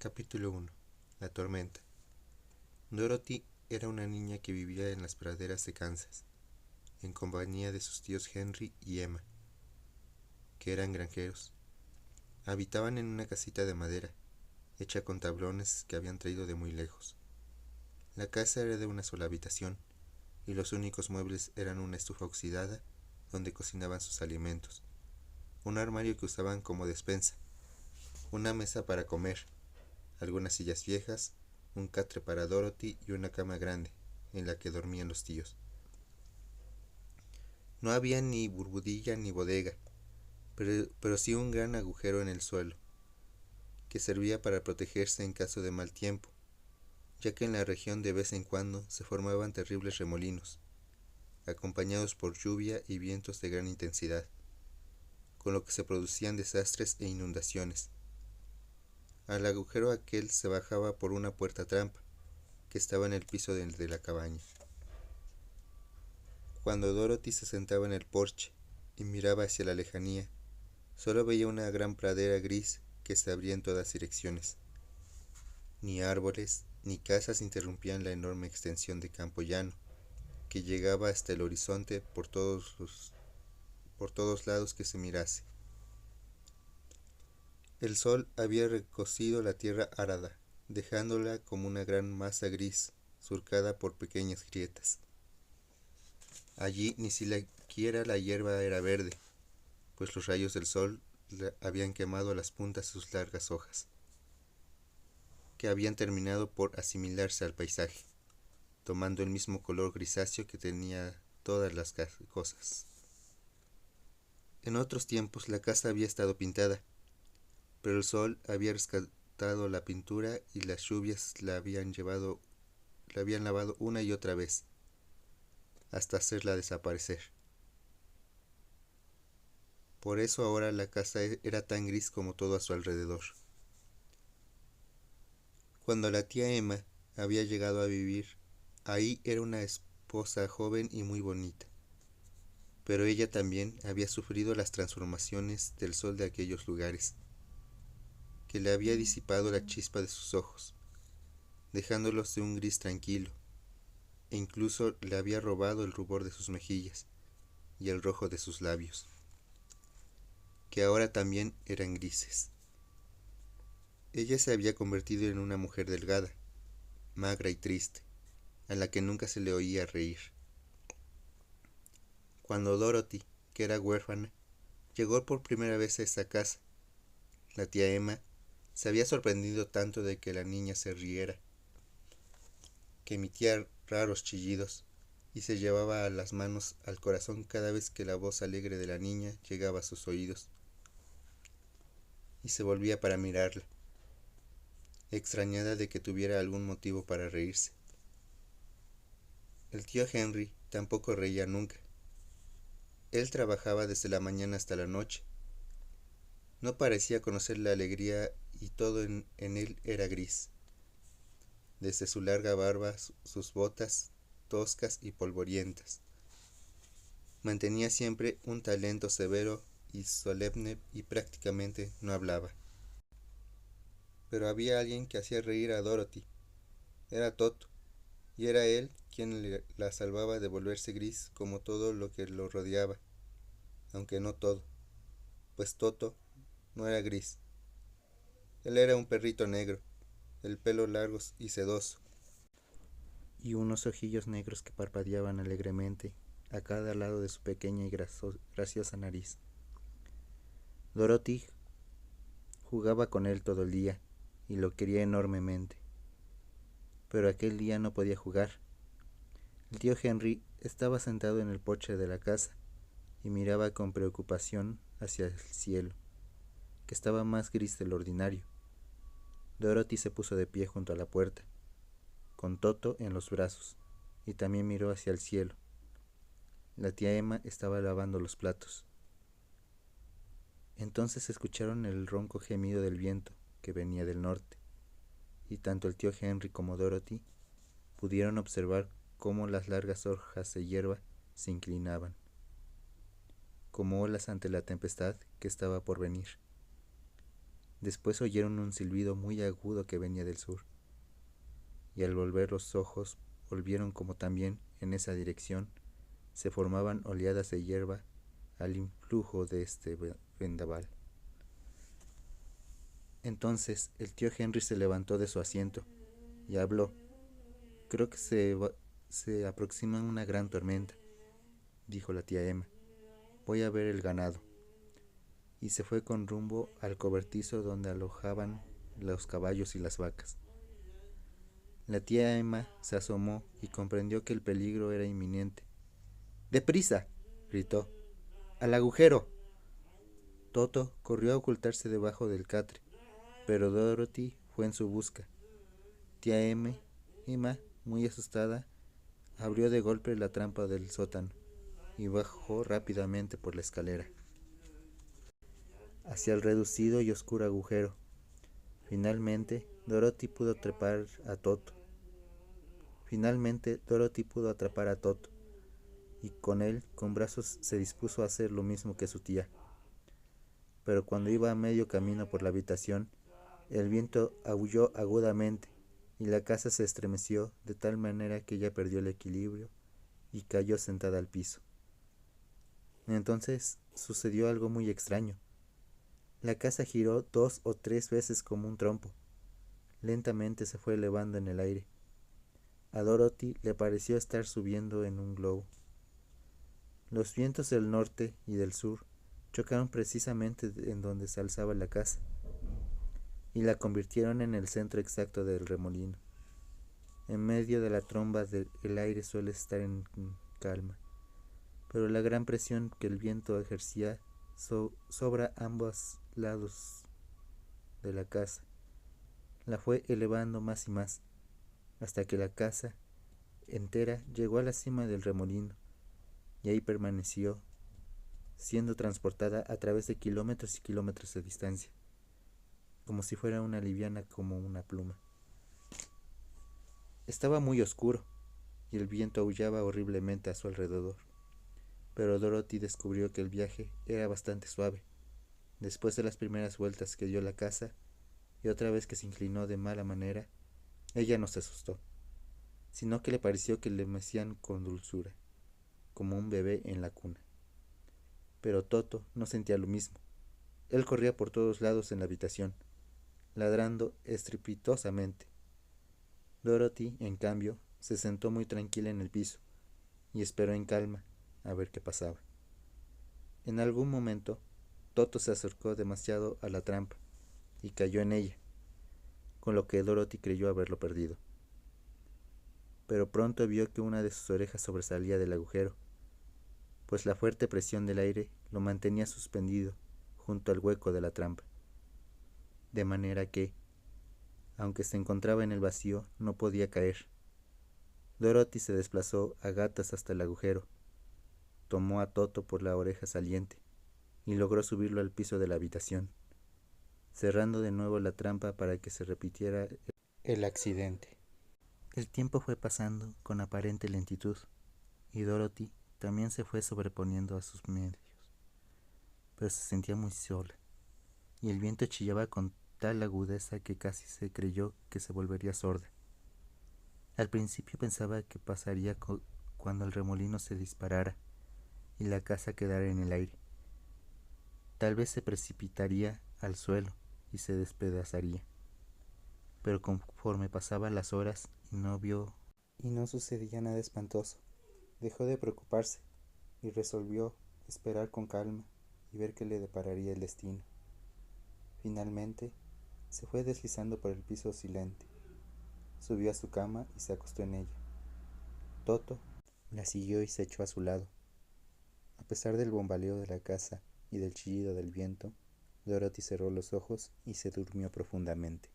Capítulo 1. La tormenta. Dorothy era una niña que vivía en las praderas de Kansas, en compañía de sus tíos Henry y Emma, que eran granjeros. Habitaban en una casita de madera, hecha con tablones que habían traído de muy lejos. La casa era de una sola habitación, y los únicos muebles eran una estufa oxidada donde cocinaban sus alimentos, un armario que usaban como despensa, una mesa para comer, algunas sillas viejas, un catre para Dorothy y una cama grande, en la que dormían los tíos. No había ni burbudilla ni bodega, pero sí un gran agujero en el suelo, que servía para protegerse en caso de mal tiempo, ya que en la región de vez en cuando se formaban terribles remolinos, acompañados por lluvia y vientos de gran intensidad, con lo que se producían desastres e inundaciones. Al agujero aquel se bajaba por una puerta trampa, que estaba en el piso de la cabaña. Cuando Dorothy se sentaba en el porche y miraba hacia la lejanía, solo veía una gran pradera gris que se abría en todas direcciones. Ni árboles ni casas interrumpían la enorme extensión de campo llano, que llegaba hasta el horizonte por todos lados que se mirase. El sol había recocido la tierra árada, dejándola como una gran masa gris, surcada por pequeñas grietas. Allí ni siquiera la hierba era verde, pues los rayos del sol habían quemado las puntas de sus largas hojas, que habían terminado por asimilarse al paisaje, tomando el mismo color grisáceo que tenía todas las cosas. En otros tiempos la casa había estado pintada, pero el sol había rescatado la pintura y las lluvias la habían lavado una y otra vez, hasta hacerla desaparecer. Por eso ahora la casa era tan gris como todo a su alrededor. Cuando la tía Emma había llegado a vivir, ahí era una esposa joven y muy bonita. Pero ella también había sufrido las transformaciones del sol de aquellos lugares, que le había disipado la chispa de sus ojos, dejándolos de un gris tranquilo, e incluso le había robado el rubor de sus mejillas y el rojo de sus labios, que ahora también eran grises. Ella se había convertido en una mujer delgada, magra y triste, a la que nunca se le oía reír. Cuando Dorothy, que era huérfana, llegó por primera vez a esa casa, la tía Emma se había sorprendido tanto de que la niña se riera, que emitía raros chillidos y se llevaba las manos al corazón cada vez que la voz alegre de la niña llegaba a sus oídos, y se volvía para mirarla, extrañada de que tuviera algún motivo para reírse. El tío Henry tampoco reía nunca. Él trabajaba desde la mañana hasta la noche. No parecía conocer la alegría y todo en él era gris. Desde su larga barba, sus botas toscas y polvorientas. Mantenía siempre un talento severo y solemne y prácticamente no hablaba. Pero había alguien que hacía reír a Dorothy. Era Toto, y era él quien la salvaba de volverse gris como todo lo que lo rodeaba, aunque no todo, pues Toto no era gris. Él era un perrito negro, el pelo largo y sedoso, y unos ojillos negros que parpadeaban alegremente a cada lado de su pequeña y graciosa nariz. Dorothy jugaba con él todo el día y lo quería enormemente, pero aquel día no podía jugar. El tío Henry estaba sentado en el porche de la casa y miraba con preocupación hacia el cielo, que estaba más gris de lo ordinario. Dorothy se puso de pie junto a la puerta, con Toto en los brazos, y también miró hacia el cielo. La tía Emma estaba lavando los platos. Entonces escucharon el ronco gemido del viento que venía del norte, y tanto el tío Henry como Dorothy pudieron observar cómo las largas hojas de hierba se inclinaban, como olas ante la tempestad que estaba por venir. Después oyeron un silbido muy agudo que venía del sur, y al volver los ojos volvieron como también en esa dirección se formaban oleadas de hierba al influjo de este vendaval. Entonces el tío Henry se levantó de su asiento y habló. Creo que se aproxima una gran tormenta, dijo la tía Emma. Voy a ver el ganado. Y se fue con rumbo al cobertizo donde alojaban los caballos y las vacas. La tía Emma se asomó y comprendió que el peligro era inminente. ¡Deprisa!, gritó. ¡Al agujero! Toto corrió a ocultarse debajo del catre, pero Dorothy fue en su busca. Tía Emma, muy asustada, abrió de golpe la trampa del sótano y bajó rápidamente por la escalera hacia el reducido y oscuro agujero. Finalmente, Dorothy pudo atrapar a Toto. Y con él, con brazos, se dispuso a hacer lo mismo que su tía. Pero cuando iba a medio camino por la habitación, el viento aulló agudamente y la casa se estremeció de tal manera que ella perdió el equilibrio y cayó sentada al piso. Entonces sucedió algo muy extraño. La casa giró 2 o 3 veces como un trompo. Lentamente se fue elevando en el aire. A Dorothy le pareció estar subiendo en un globo. Los vientos del norte y del sur chocaron precisamente en donde se alzaba la casa y la convirtieron en el centro exacto del remolino. En medio de la tromba el aire suele estar en calma, pero la gran presión que el viento ejercía sobre ambos lados de la casa la fue elevando más y más, hasta que la casa entera llegó a la cima del remolino, y ahí permaneció, siendo transportada a través de kilómetros y kilómetros de distancia, como si fuera una liviana como una pluma. Estaba muy oscuro, y el viento aullaba horriblemente a su alrededor, pero Dorothy descubrió que el viaje era bastante suave. Después de las primeras vueltas que dio la casa, y otra vez que se inclinó de mala manera, ella no se asustó, sino que le pareció que le mecían con dulzura, como un bebé en la cuna. Pero Toto no sentía lo mismo. Él corría por todos lados en la habitación, ladrando estrepitosamente. Dorothy, en cambio, se sentó muy tranquila en el piso y esperó en calma a ver qué pasaba. En algún momento, Toto se acercó demasiado a la trampa y cayó en ella, con lo que Dorothy creyó haberlo perdido. Pero pronto vio que una de sus orejas sobresalía del agujero, pues la fuerte presión del aire lo mantenía suspendido junto al hueco de la trampa, de manera que, aunque se encontraba en el vacío, no podía caer. Dorothy se desplazó a gatas hasta el agujero, tomó a Toto por la oreja saliente y logró subirlo al piso de la habitación, cerrando de nuevo la trampa para que se repitiera el accidente. El tiempo fue pasando con aparente lentitud, y Dorothy también se fue sobreponiendo a sus medios, pero se sentía muy sola, y el viento chillaba con tal agudeza que casi se creyó que se volvería sorda. Al principio pensaba que pasaría cuando el remolino se disparara y la casa quedara en el aire. Tal vez se precipitaría al suelo y se despedazaría. Pero conforme pasaban las horas y no sucedía nada espantoso, dejó de preocuparse y resolvió esperar con calma y ver qué le depararía el destino. Finalmente, se fue deslizando por el piso oscilante, subió a su cama y se acostó en ella. Toto la siguió y se echó a su lado. A pesar del bombaleo de la casa y del chillido del viento, Dorothy cerró los ojos y se durmió profundamente.